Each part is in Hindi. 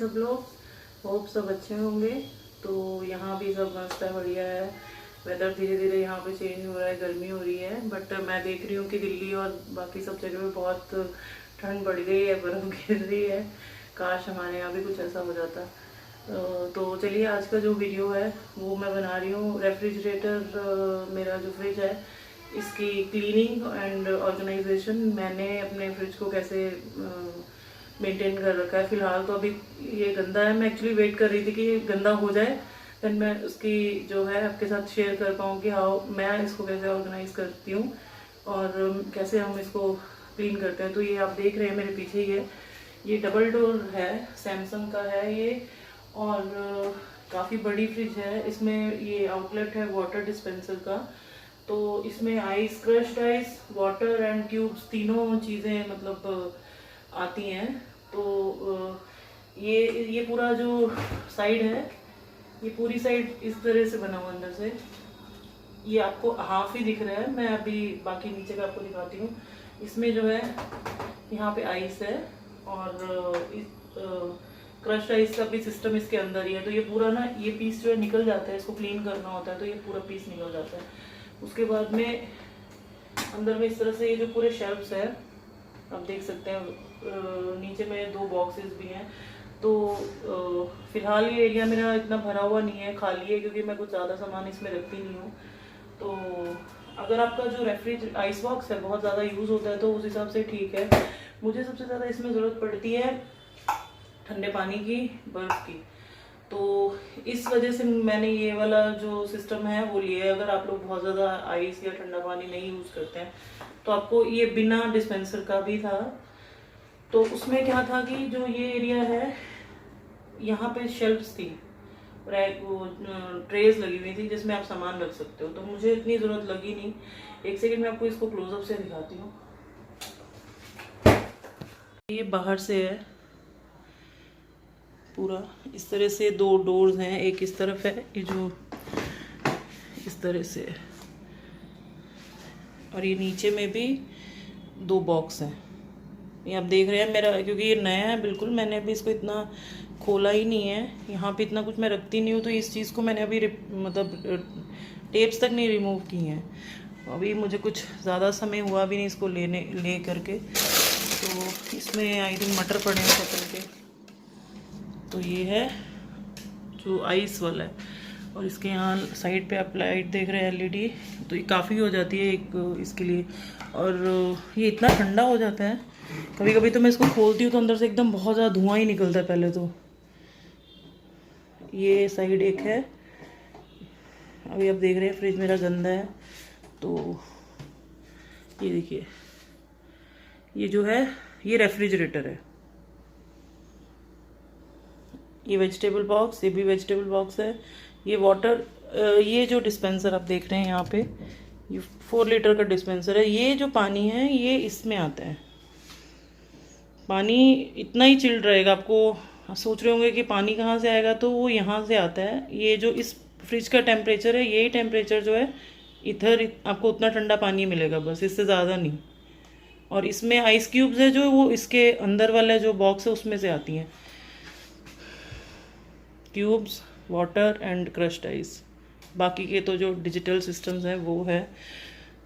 सब लोग? होप सब अच्छे होंगे। तो यहाँ भी सब मस्त है, बढ़िया है। वेदर धीरे धीरे यहाँ पे चेंज हो रहा है, गर्मी हो रही है, बट मैं देख रही हूँ कि दिल्ली और बाकी सब जगह में बहुत ठंड बढ़ गई है, बर्फ़ गिर रही है। काश हमारे यहाँ भी कुछ ऐसा हो जाता। तो चलिए, आज का जो वीडियो है वो मैं बना रही हूँ रेफ्रिजरेटर, मेरा जो फ्रिज है इसकी क्लीनिंग एंड ऑर्गेनाइजेशन। मैंने अपने फ्रिज को कैसे मेंटेन कर रखा है। फ़िलहाल तो अभी ये गंदा है। मैं एक्चुअली वेट कर रही थी कि ये गंदा हो जाए, देन मैं उसकी जो है आपके साथ शेयर कर पाऊँ कि हाँ मैं इसको कैसे ऑर्गेनाइज करती हूँ और कैसे हम इसको क्लीन करते हैं। तो ये आप देख रहे हैं मेरे पीछे ही है, ये डबल डोर है, सैमसंग का है ये, और काफ़ी बड़ी फ्रिज है। इसमें ये आउटलेट है वाटर डिस्पेंसर का। तो इसमें ice, crushed ice, water and cubes, तीनों चीज़ें मतलब आती हैं। तो ये पूरा जो साइड है, ये पूरी साइड इस तरह से बना हुआ अंदर से। ये आपको हाफ ही दिख रहा है, मैं अभी बाकी नीचे का आपको दिखाती हूँ। इसमें जो है यहाँ पे आइस है और क्रश आइस का भी सिस्टम इसके अंदर ही है। तो ये पूरा ना, ये पीस जो है निकल जाता है, इसको क्लीन करना होता है तो ये पूरा पीस निकल जाता है। उसके बाद में अंदर में इस तरह से ये जो पूरे शेल्फ्स है आप देख सकते हैं, नीचे में 2 बॉक्सेस भी हैं। तो फिलहाल ये एरिया मेरा इतना भरा हुआ नहीं है, खाली है, क्योंकि मैं कुछ ज़्यादा सामान इसमें रखती नहीं हूँ। तो अगर आपका जो रेफ्रिज आइस बॉक्स है बहुत ज़्यादा यूज़ होता है तो उस हिसाब से ठीक है। मुझे सबसे ज़्यादा इसमें ज़रूरत पड़ती है ठंडे पानी की, बर्फ़ की। तो इस वजह से मैंने ये वाला जो सिस्टम है वो लिया है। अगर आप लोग बहुत ज़्यादा आइस या ठंडा पानी नहीं यूज़ करते हैं तो आपको ये बिना डिस्पेंसर का भी था। तो उसमें क्या था कि जो ये एरिया है यहाँ पे शेल्फ्स थी, रैक, वो ट्रेज लगी हुई थी जिसमें आप सामान रख सकते हो। तो मुझे इतनी ज़रूरत लगी नहीं। एक सेकेंड में आपको इसको क्लोजअप से दिखाती हूँ। ये बाहर से है पूरा, इस तरह से 2 डोर्स हैं, एक इस तरफ है, ये जो इस तरह से है, और ये नीचे में भी 2 बॉक्स हैं। ये आप देख रहे हैं मेरा, क्योंकि ये नया है बिल्कुल, मैंने अभी इसको इतना खोला ही नहीं है। यहाँ पे इतना कुछ मैं रखती नहीं हूँ, तो इस चीज़ को मैंने अभी मतलब टेप्स तक नहीं रिमूव की हैं। अभी मुझे कुछ ज़्यादा समय हुआ भी नहीं इसको ले करके। तो इसमें आई थिंक मटर पड़े हैं शक्ल के। तो ये है जो आइस वाला है, और इसके यहाँ साइड पे आप लाइट देख रहे हैं LED, तो ये काफ़ी हो जाती है एक इसके लिए। और ये इतना ठंडा हो जाता है, कभी कभी तो मैं इसको खोलती हूँ तो अंदर से एकदम बहुत ज़्यादा धुआं ही निकलता है पहले तो। ये साइड एक है। अभी आप देख रहे हैं फ्रिज मेरा गंदा है, तो ये देखिए, ये जो है ये रेफ्रिजरेटर है। ये वेजिटेबल बॉक्स, ये भी वेजिटेबल बॉक्स है। ये वाटर, ये जो डिस्पेंसर आप देख रहे हैं यहाँ पे, ये 4 लीटर का डिस्पेंसर है। ये जो पानी है ये इसमें आता है। पानी इतना ही चिल्ड रहेगा। आपको सोच रहे होंगे कि पानी कहाँ से आएगा, तो वो यहाँ से आता है। ये जो इस फ्रिज का टेम्परेचर है, यही टेम्परेचर जो है इधर आपको उतना ठंडा पानी मिलेगा, बस, इससे ज़्यादा नहीं। और इसमें आइस क्यूब्स है जो वो इसके अंदर वाला जो बॉक्स है उसमें से आती हैं, cubes, water and crushed ice. बाकी के तो जो डिजिटल सिस्टम्स हैं वो है।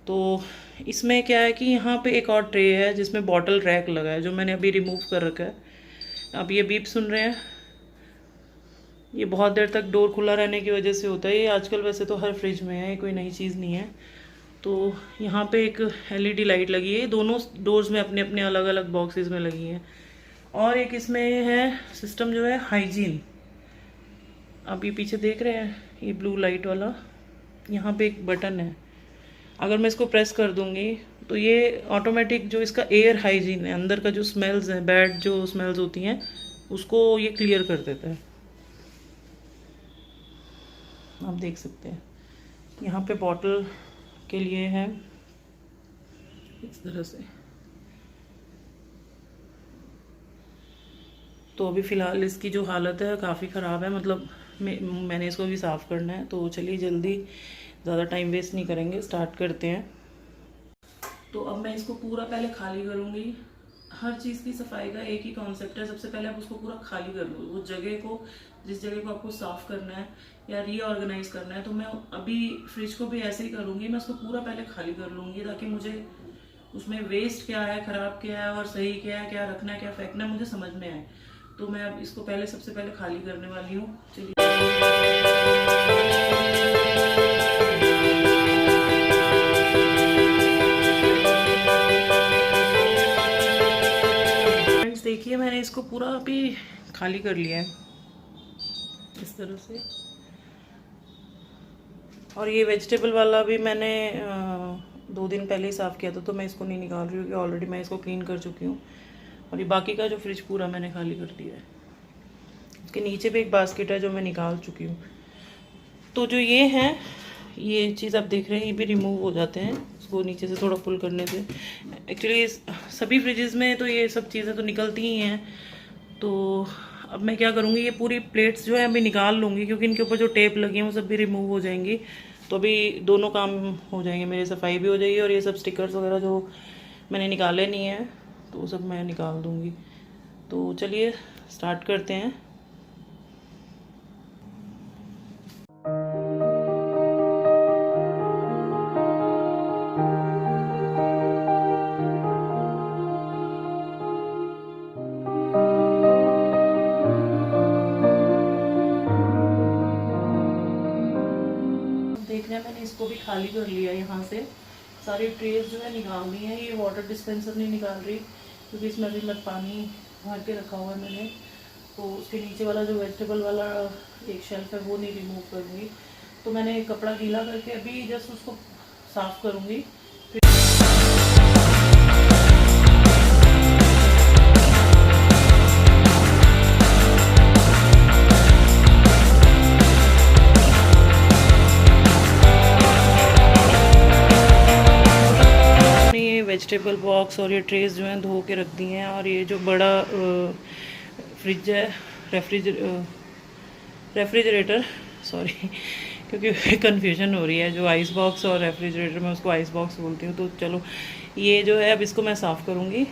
तो इसमें क्या है कि यहाँ पे एक और ट्रे है जिसमें बॉटल रैक लगा है, जो मैंने अभी रिमूव कर रखा है। अब ये बीप सुन रहे हैं, ये बहुत देर तक डोर खुला रहने की वजह से होता है। ये आजकल वैसे तो हर फ्रिज में है, कोई नई चीज़ नहीं है। तो यहाँ पे एक LED लाइट लगी है, दोनों डोर्स में अपने अपने अलग अलग बॉक्सेस में लगी हैं। और एक इसमें है सिस्टम जो है हाइजीन। आप ये पीछे देख रहे हैं, ये ब्लू लाइट वाला, यहाँ पे एक बटन है। अगर मैं इसको प्रेस कर दूंगी तो ये ऑटोमेटिक जो इसका एयर हाइजीन है, अंदर का जो स्मेल्स हैं, बैड जो स्मेल्स होती हैं, उसको ये क्लियर कर देता है। आप देख सकते हैं यहाँ पे बॉटल के लिए है इस तरह से। तो अभी फ़िलहाल इसकी जो हालत है काफ़ी ख़राब है, मतलब मैंने इसको भी साफ़ करना है। तो चलिए जल्दी, ज़्यादा टाइम वेस्ट नहीं करेंगे, स्टार्ट करते हैं। तो अब मैं इसको पूरा पहले खाली करूँगी, हर चीज़ की सफाई का एक ही कॉन्सेप्ट है, सबसे पहले आप उसको पूरा खाली कर लो, वो जगह को, जिस जगह को आपको साफ़ करना है या रीऑर्गेनाइज करना है। तो मैं अभी फ्रिज को भी ऐसे ही करूँगी, मैं उसको पूरा पहले खाली कर लूँगी ताकि मुझे उसमें वेस्ट क्या है, ख़राब क्या है और सही क्या है, क्या रखना है क्या फेंकना है, मुझे समझ में आए। तो मैं अब इसको पहले सबसे पहले खाली करने वाली हूँ। चलिए फ्रेंड्स, देखिए मैंने इसको पूरा अभी खाली कर लिया है इस तरह से। और ये वेजिटेबल वाला भी मैंने 2 दिन पहले ही साफ़ किया था, तो मैं इसको नहीं निकाल रही हूँ क्योंकि ऑलरेडी मैं इसको क्लीन कर चुकी हूँ। और ये बाकी का जो फ्रिज पूरा मैंने खाली कर दिया है। इसके नीचे भी एक बास्केट है जो मैं निकाल चुकी हूँ। तो जो ये हैं, ये चीज़ आप देख रहे हैं, ये भी रिमूव हो जाते हैं इसको नीचे से थोड़ा पुल करने से। एक्चुअली सभी फ्रिजेज़ में तो ये सब चीज़ें तो निकलती ही हैं। तो अब मैं क्या करूँगी, ये पूरी प्लेट्स जो है अभी निकाल लूँगी क्योंकि इनके ऊपर जो टेप लगी है वो सब भी रिमूव हो जाएंगी। तो अभी दोनों काम हो जाएंगे, मेरी सफाई भी हो जाएगी और ये सब स्टिकर्स वगैरह जो मैंने निकाले नहीं हैं तो वो सब मैं निकाल दूँगी। तो चलिए स्टार्ट करते हैं। देख रहे हैं मैंने इसको भी खाली कर लिया। यहाँ से सारी ट्रेस जो है निकाल दी हैं। ये वाटर डिस्पेंसर नहीं निकाल रही क्योंकि इसमें अभी मैं पानी भर के रखा हुआ है मैंने, तो उसके नीचे वाला जो वेजिटेबल वाला एक शेल्फ है वो नहीं रिमूव करूँगी। तो मैंने कपड़ा गीला करके अभी जस्ट उसको साफ़ करूँगी। वेजिटेबल बॉक्स और ये ट्रेस जो हैं धो के रख दी हैं। और ये जो बड़ा फ्रिज है, रेफ्रिजरेटर सॉरी क्योंकि कन्फ्यूजन हो रही है, जो आइस बॉक्स और रेफ्रिजरेटर, मैं उसको आइस बॉक्स बोलती हूँ। तो चलो ये जो है अब इसको मैं साफ़ करूँगी।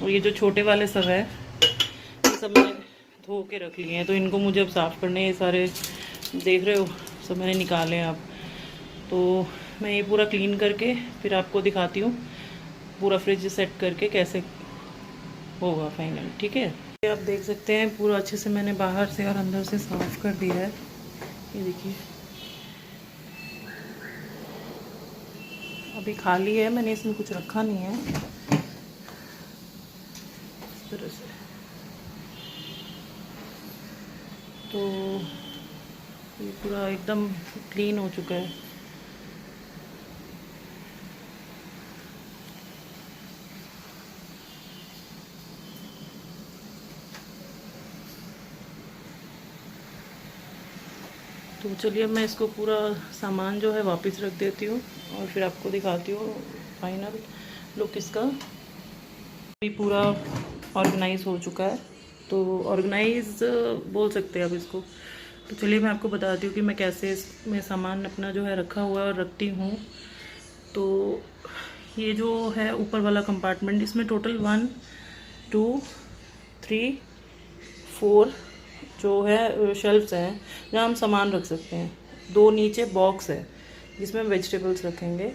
और ये जो छोटे वाले सब है ये सब मैंने धो के रख लिए हैं, तो इनको मुझे अब साफ़ करने, ये सारे देख रहे हो सब मैंने निकाले हैं। अब तो मैं ये पूरा क्लीन करके फिर आपको दिखाती हूँ पूरा फ्रिज सेट करके कैसे होगा फाइनल, ठीक है। आप देख सकते हैं पूरा अच्छे से मैंने बाहर से और अंदर से साफ़ कर दिया है। ये देखिए अभी खाली है, मैंने इसमें कुछ रखा नहीं है इस तरह से। तो ये पूरा एकदम क्लीन हो चुका है। तो चलिए मैं इसको पूरा सामान जो है वापस रख देती हूँ और फिर आपको दिखाती हूँ फाइनल लुक इसका। भी पूरा ऑर्गेनाइज हो चुका है, तो ऑर्गेनाइज बोल सकते हैं अब इसको। तो चलिए मैं आपको बताती हूँ कि मैं कैसे इसमें सामान अपना जो है रखा हुआ है और रखती हूँ। तो ये जो है ऊपर वाला कंपार्टमेंट, इसमें टोटल 1 2 3 4 जो है शेल्फ्स हैं जहाँ हम सामान रख सकते हैं। 2 नीचे बॉक्स है जिसमें हम वेजिटेबल्स रखेंगे।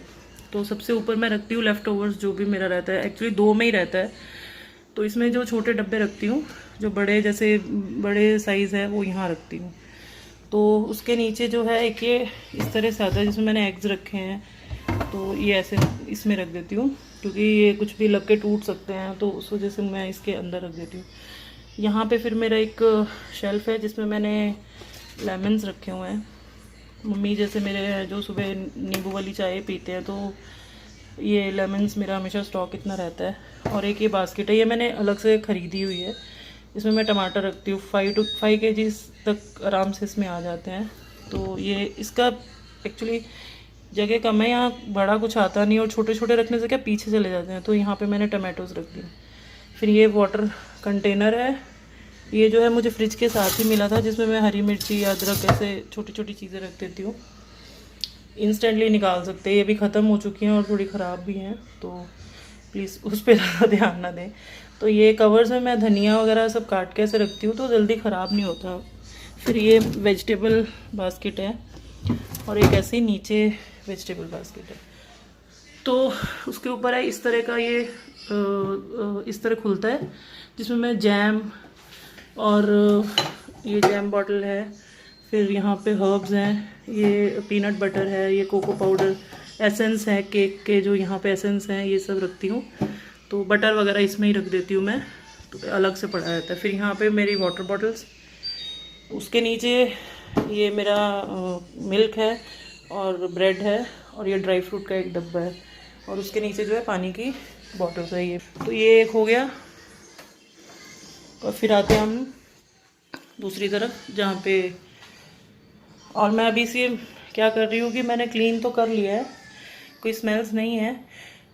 तो सबसे ऊपर मैं रखती हूँ लेफ़्ट ओवर्स जो भी मेरा रहता है, एक्चुअली 2 में ही रहता है। तो इसमें जो छोटे डब्बे रखती हूँ, जो बड़े जैसे बड़े साइज़ है वो यहाँ रखती हूँ। तो उसके नीचे जो है एक ये इस तरह से आता है जिसमें मैंने एग्स रखे हैं, तो ये ऐसे इसमें रख देती हूँ क्योंकि ये कुछ भी लग के टूट सकते हैं, तो उस वजह से मैं इसके अंदर रख देती हूँ। यहाँ पे फिर मेरा एक शेल्फ़ है जिसमें मैंने लेमन्स रखे हुए हैं। मम्मी जैसे मेरे जो सुबह नींबू वाली चाय पीते हैं, तो ये लेमन्स मेरा हमेशा स्टॉक इतना रहता है। और एक ये बास्केट है, ये मैंने अलग से ख़रीदी हुई है, इसमें मैं टमाटर रखती हूँ। 5 kg तक आराम से इसमें आ जाते हैं। तो ये इसका एक्चुअली जगह कम है, यहाँ बड़ा कुछ आता नहीं और छोटे छोटे रखने से क्या पीछे चले जाते हैं, तो यहाँ पे मैंने टमाटोज़ रख दिए। फिर ये वाटर कंटेनर है, ये जो है मुझे फ्रिज के साथ ही मिला था, जिसमें मैं हरी मिर्ची अदरक ऐसे छोटी छोटी चीज़ें रख देती हूँ। इंस्टेंटली निकाल सकते हैं, ये भी ख़त्म हो चुकी हैं और थोड़ी ख़राब भी हैं, तो प्लीज़ उस पर ज़्यादा ध्यान ना दें। तो ये कवर्स में मैं धनिया वगैरह सब काट के ऐसे रखती हूँ तो जल्दी ख़राब नहीं होता। फिर ये वेजिटेबल बास्केट है और एक ऐसी नीचे वेजिटेबल बास्केट है। तो उसके ऊपर है इस तरह का ये इस तरह खुलता है, जिसमें मैं जैम और ये जैम बॉटल है, फिर यहाँ पे हर्ब्स हैं, ये पीनट बटर है, ये कोको पाउडर, एसेंस है केक के जो यहाँ पे एसेंस हैं, ये सब रखती हूँ। तो बटर वगैरह इसमें ही रख देती हूँ मैं, तो अलग से पड़ा रहता है। फिर यहाँ पे मेरी वाटर बॉटल्स, उसके नीचे ये मेरा मिल्क है और ब्रेड है और ये ड्राई फ्रूट का एक डब्बा है और उसके नीचे जो है पानी की बॉटल्स है ये। तो ये एक हो गया। और फिर आते हैं हम दूसरी तरफ जहाँ पे, और मैं अभी से क्या कर रही हूँ कि मैंने क्लीन तो कर लिया है, कोई स्मेल्स नहीं है,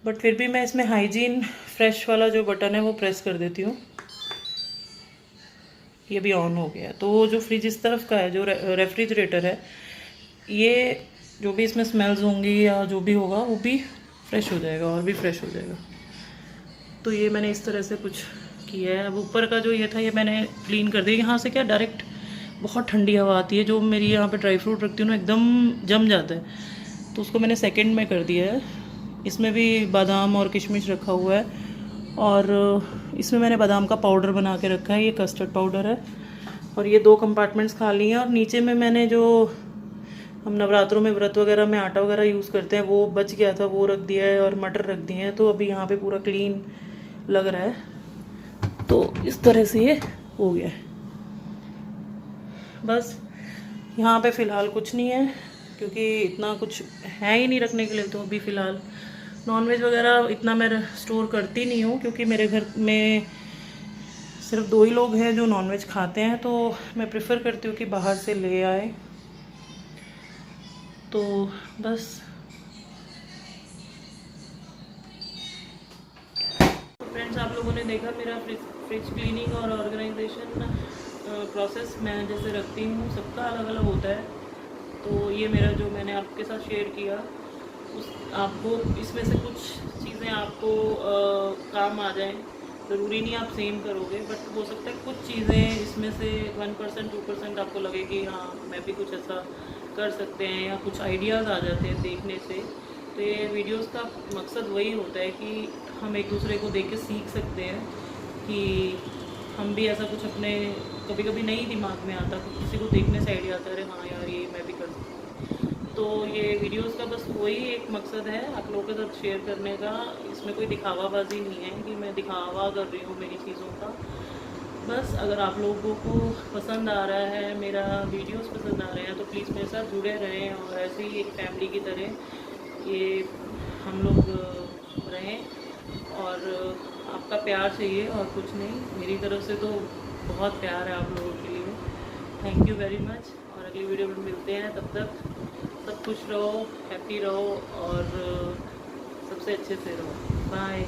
बट फिर भी मैं इसमें हाइजीन फ्रेश वाला जो बटन है वो प्रेस कर देती हूँ। ये भी ऑन हो गया है। तो वो जो फ्रिज इस तरफ का है, जो रेफ्रिजरेटर है, ये जो भी इसमें स्मेल्स होंगी या जो भी होगा वो भी फ्रेश हो जाएगा और भी फ्रेश हो जाएगा। तो ये मैंने इस तरह से कुछ किया है। अब ऊपर का जो ये था ये मैंने क्लीन कर दिया। यहाँ से क्या डायरेक्ट बहुत ठंडी हवा आती है, जो मेरी यहाँ पे ड्राई फ्रूट रखती हूँ ना एकदम जम जाता है, तो उसको मैंने सेकंड में कर दिया है। इसमें भी बादाम और किशमिश रखा हुआ है और इसमें मैंने बादाम का पाउडर बना के रखा है, ये कस्टर्ड पाउडर है। और ये 2 कंपार्टमेंट्स खाली हैं और नीचे में मैंने जो हम नवरात्रों में व्रत वगैरह में आटा वगैरह यूज़ करते हैं वो बच गया था, वो रख दिया है और मटर रख दिए हैं। तो अभी यहाँ पे पूरा क्लीन लग रहा है। तो इस तरह से ये हो गया है। बस यहाँ पे फ़िलहाल कुछ नहीं है क्योंकि इतना कुछ है ही नहीं रखने के लिए। तो अभी फ़िलहाल नॉनवेज वगैरह इतना मैं स्टोर करती नहीं हूँ क्योंकि मेरे घर में सिर्फ 2 ही लोग हैं जो नॉनवेज खाते हैं, तो मैं प्रेफर करती हूँ कि बाहर से ले आए। तो बस फ्रेंड्स, आप लोगों ने देखा मेरा फ्रिज क्लीनिंग और ऑर्गेनाइजेशन प्रोसेस मैं जैसे रखती हूँ, सबका अलग अलग होता है। तो ये मेरा जो मैंने आपके साथ शेयर किया, उस आपको इसमें से कुछ चीज़ें आपको काम आ जाएं। ज़रूरी नहीं आप सेम करोगे, बट हो सकता है कुछ चीज़ें इसमें से 1% 2% आपको लगे कि हाँ मैं भी कुछ ऐसा कर सकते हैं, या कुछ आइडियाज़ आ जाते हैं देखने से। तो ये वीडियोस का मकसद वही होता है कि हम एक दूसरे को देख के सीख सकते हैं कि हम भी ऐसा कुछ अपने कभी कभी नहीं दिमाग में आता, किसी को देखने से आइडिया आता है, अरे हाँ यार ये मैं भी कर सकती हूँ। तो ये वीडियोस का बस वही एक मकसद है आप लोगों के साथ शेयर करने का। इसमें कोई दिखावाबाजी नहीं है कि मैं दिखावा कर रही हूँ मेरी चीज़ों का। बस अगर आप लोगों को पसंद आ रहा है, मेरा वीडियोस पसंद आ रहे हैं, तो प्लीज़ मेरे साथ जुड़े रहें और ऐसे ही एक फैमिली की तरह ये हम लोग रहें। और आपका प्यार चाहिए और कुछ नहीं, मेरी तरफ से तो बहुत प्यार है आप लोगों के लिए। Thank you very much. और अगली वीडियो में मिलते हैं, तब तक सब खुश रहो, हैप्पी रहो और सबसे अच्छे से रहो। बाय।